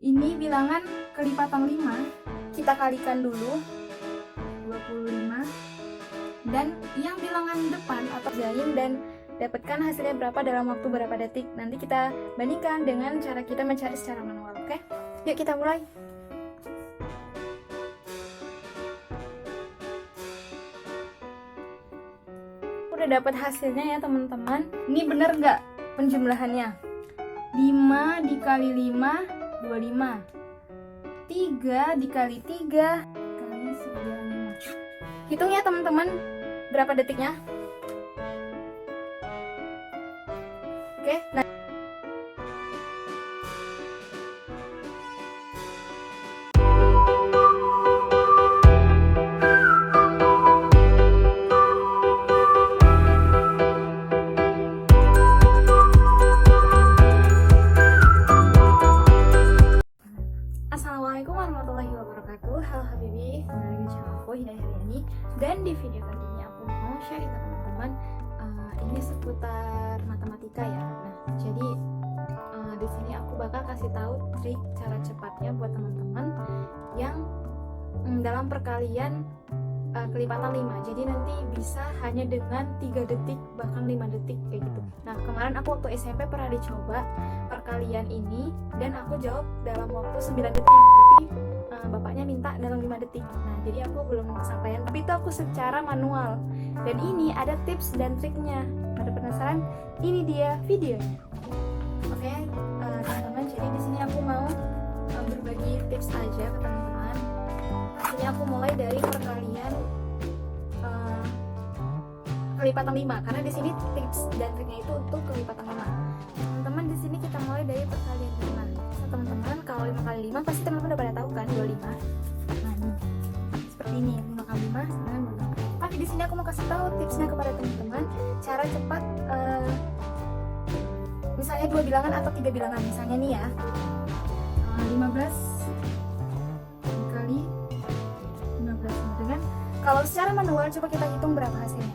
Ini bilangan kelipatan 5. Kita kalikan dulu 25. Dan yang bilangan depan atau jaim dan dapatkan hasilnya berapa dalam waktu berapa detik. Nanti kita bandingkan dengan cara kita mencari secara manual, oke? Yuk kita mulai. Udah dapat hasilnya ya teman-teman. Ini bener nggak penjumlahannya? 5 dikali 5 25. 3 dikali 3 kali 95. Hitung ya teman-teman, berapa detiknya? Oke, nah Assalamualaikum warahmatullahi wabarakatuh. Halo Habibi, kembali lagi channel aku Hidayah Haryani. Dan di video kali ini aku mau share ke teman-teman ini seputar matematika ya. Nah, jadi di sini aku bakal kasih tahu trik cara cepatnya buat teman-teman yang dalam perkalian kelipatan 5. Jadi nanti bisa hanya dengan 3 detik bahkan 5 detik kayak gitu. Nah, kemarin aku waktu SMP pernah dicoba perkalian ini dan aku jawab dalam waktu 9 detik. Tapi bapaknya minta dalam 5 detik. Nah, jadi aku belum kesampaian. Tapi itu aku secara manual. Dan ini ada tips dan triknya. Pada penasaran? Ini dia videonya. Oke, teman-teman. Jadi di sini aku mau berbagi tips aja ke teman-teman. Ini aku mulai dari perkalian kelipatan 5 karena di sini tips dan triknya itu untuk kelipatan 5. Teman-teman, di sini kita mulai dari perkalian 5. Nah, teman-teman, kalau 5 kali 5 pasti teman-teman udah pada tahu kan 25. Nah, ini seperti ini 5 kali 5 sama 25. Tapi di sini aku mau kasih tahu tipsnya kepada teman-teman cara cepat misalnya 2 bilangan atau 3 bilangan. Misalnya nih ya 15 dikali 15 dengan kalau secara manual coba kita hitung berapa hasilnya.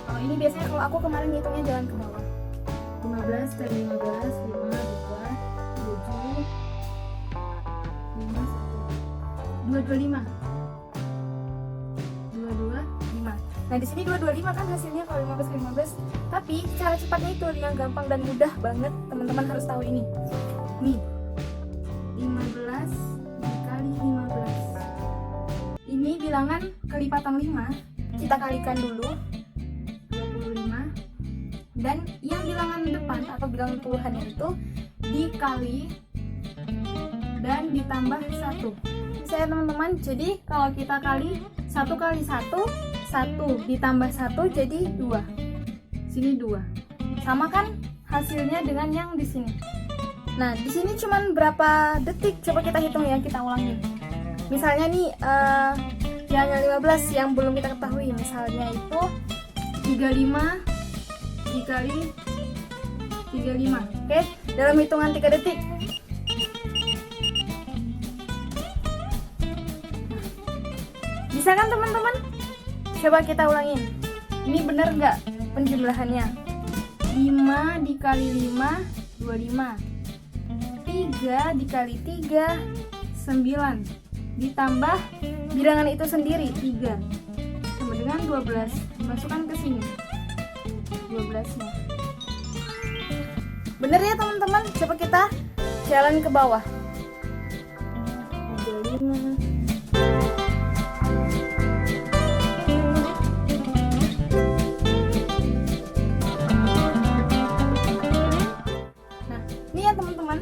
Kalau ini biasanya kalau aku kemarin hitungnya jalan ke bawah. 15 kali 15 5 2 7 5 1 225 225. Nah, di sini 225 kan hasilnya kalau 15 kali 15. Tapi cara cepatnya itu yang gampang dan mudah banget, teman-teman harus tahu ini. Nih. 15 dikali 15. Ini bilangan kelipatan 5. Kita kalikan dulu 25. Dan yang bilangan depan atau bilangan puluhannya itu dikali dan ditambah 1. Misalnya teman-teman, jadi kalau kita kali 1 kali 1 1 ditambah 1 jadi 2. Sini 2. Sama kan hasilnya dengan yang di sini. Nah, di sini cuman berapa detik? Coba kita hitung ya, kita ulangin. Misalnya nih yang 15 yang belum kita ketahui, misalnya itu 35 dikali 35. Oke, dalam hitungan 3 detik. Bisa kan teman-teman? Coba kita ulangin. Ini benar nggak penjumlahannya? 5 dikali 5 25. 3 dikali 3 9 ditambah bilangan itu sendiri 3 sama dengan 12. Masukkan ke sini 12-nya. Bener ya teman-teman? Coba kita jalan ke bawah. 35. Nah, ini ya teman-teman.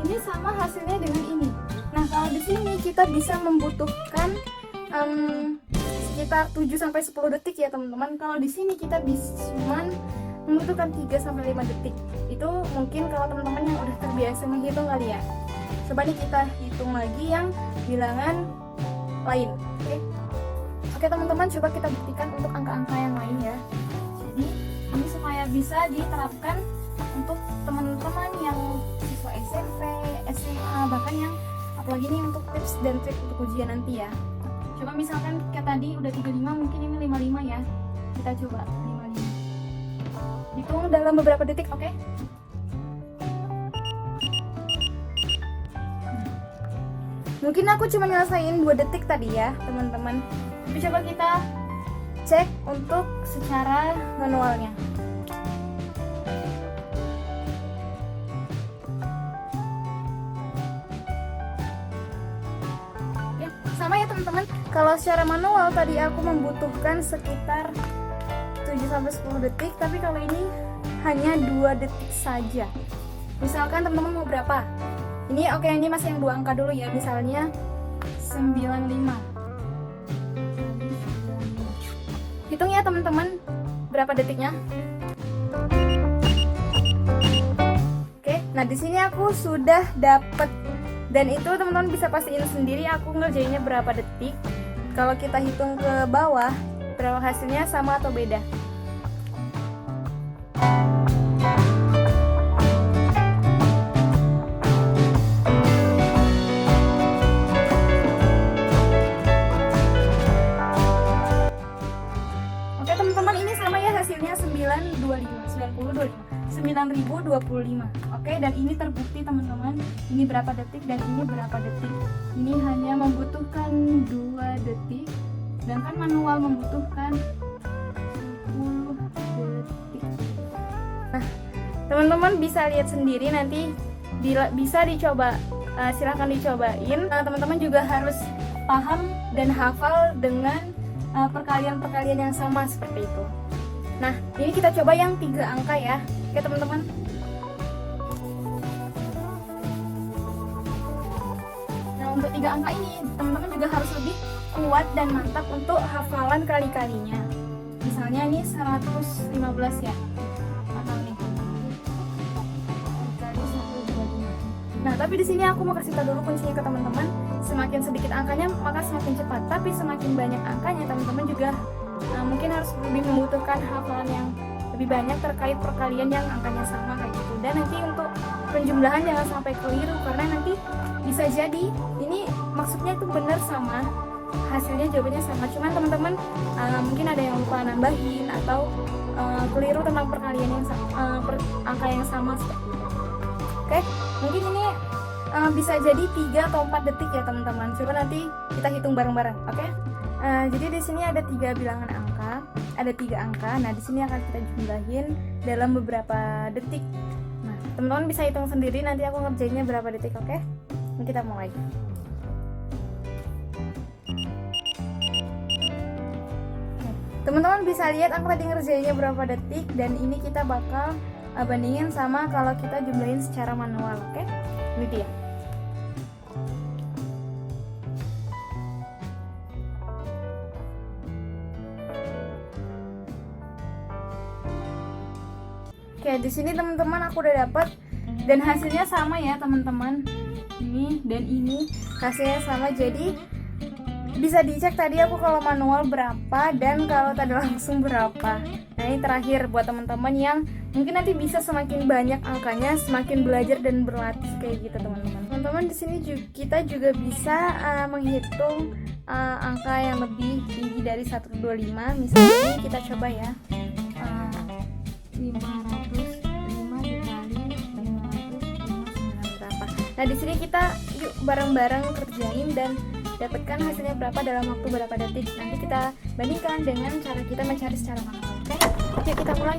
Ini sama hasilnya dengan ini. Nah, kalau di sini kita bisa membutuhkan sekitar 7 sampai 10 detik ya teman-teman. Kalau di sini kita bisa cuman membutuhkan 3 sampai 5 detik. Itu mungkin kalau teman-teman yang udah terbiasa menghitung kali ya. Coba nih kita hitung lagi yang bilangan lain. Oke teman-teman, coba kita buktikan untuk angka-angka yang lain ya. Jadi ini supaya bisa diterapkan untuk teman-teman yang siswa SMP, SMA, bahkan yang apalagi nih untuk tips dan trik untuk ujian nanti ya. Coba misalkan kayak tadi udah 35, mungkin ini 55 ya. Kita coba 55. Hitung dalam beberapa detik, oke? Mungkin aku cuma nyelesain 2 detik tadi ya teman-teman, tapi coba kita cek untuk secara manualnya. Ya, sama ya teman-teman. Kalau secara manual tadi aku membutuhkan sekitar 7-10 detik, tapi kalau ini hanya 2 detik saja. Misalkan teman-teman mau berapa? Ini oke, ini masih yang 2 angka dulu ya. Misalnya 95. Hitung ya teman-teman, berapa detiknya? Oke, nah di sini aku sudah dapet, dan itu teman-teman bisa pastiin sendiri aku ngerjainnya berapa detik. Kalau kita hitung ke bawah, berapa hasilnya, sama atau beda? Oke teman-teman, ini sama ya hasilnya 9025. Oke, dan ini terbukti teman-teman. Ini berapa detik dan ini berapa detik. Ini hanya membutuhkan 2 detik, sedangkan manual membutuhkan 10 detik. Nah, teman-teman bisa lihat sendiri nanti, bisa dicoba, silahkan dicobain. Teman-teman juga harus paham dan hafal dengan perkalian-perkalian yang sama seperti itu. Nah, ini kita coba yang 3 angka ya. Oke teman-teman. Nah, untuk 3 angka ini teman-teman juga harus lebih kuat dan mantap untuk hafalan kali-kalinya. Misalnya ini 115 ya. Atau nih. Kali 125. Nah, tapi di sini aku mau kasih tahu dulu kuncinya ke teman-teman. Semakin sedikit angkanya maka semakin cepat, tapi semakin banyak angkanya teman-teman juga mungkin harus lebih membutuhkan hafalan yang lebih banyak terkait perkalian yang angkanya sama kayak gitu. Dan nanti untuk penjumlahan jangan sampai keliru, karena nanti bisa jadi ini maksudnya itu benar sama, hasilnya jawabannya sama, cuman teman-teman mungkin ada yang lupa nambahin atau keliru tentang perkalian yang angka yang sama seperti itu. Oke, mungkin ini bisa jadi 3 atau 4 detik ya teman-teman. Coba nanti kita hitung bareng-bareng, oke? Jadi di sini ada 3 bilangan angka, ada 3 angka. Nah, di sini akan kita jumlahin dalam beberapa detik. Nah, teman-teman bisa hitung sendiri, nanti aku ngerjainnya berapa detik, oke? Ini kita mulai. Teman-teman bisa lihat aku tadi ngerjainnya berapa detik, dan ini kita bakal bandingin sama kalau kita jumlahin secara manual, oke? Ini dia. Oke, di sini teman-teman aku udah dapat, dan hasilnya sama ya teman-teman. Ini dan ini hasilnya sama, jadi bisa dicek tadi aku kalau manual berapa dan kalau tadi langsung berapa. Nah, ini terakhir buat teman-teman yang mungkin nanti bisa semakin banyak angkanya, semakin belajar dan berlatih kayak gitu teman-teman. Teman-teman di sini kita juga bisa menghitung angka yang lebih tinggi dari 125. Misalnya ini kita coba ya. 505 dikali 505 berapa. Nah, di sini kita yuk bareng-bareng kerjain dan dapatkan hasilnya berapa dalam waktu berapa detik. Nanti kita bandingkan dengan cara kita mencari secara manual. Oke, kita mulai.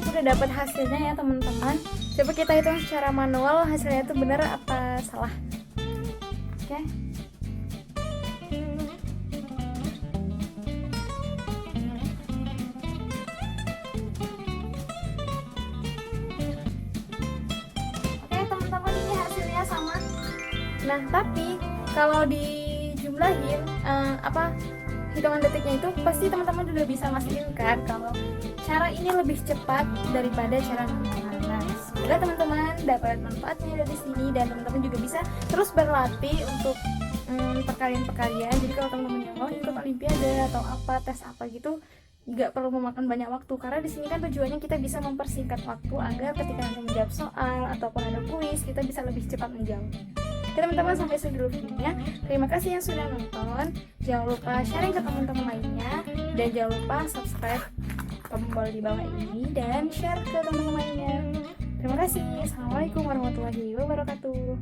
Udah dapat hasilnya ya teman-teman. Coba kita hitung secara manual hasilnya itu benar apa salah. Oke. Nah, tapi kalau dijumlahin hitungan detiknya itu pasti teman-teman juga bisa mastiin kan kalau cara ini lebih cepat daripada cara manual. Nah, semoga teman-teman dapat manfaatnya dari sini, dan teman-teman juga bisa terus berlatih untuk perkalian-perkalian. Jadi kalau teman-teman yang mau ikut olimpiade atau tes apa gitu, nggak perlu memakan banyak waktu, karena di sini kan tujuannya kita bisa mempersingkat waktu agar ketika nanti menjawab soal ataupun ada kuis kita bisa lebih cepat menjawab. Oke teman-teman, sampai sini dulu videonya. Terima kasih yang sudah nonton. Jangan lupa sharing ke teman-teman lainnya, dan jangan lupa subscribe tombol di bawah ini dan share ke teman-temannya. Terima kasih. Assalamualaikum warahmatullahi wabarakatuh.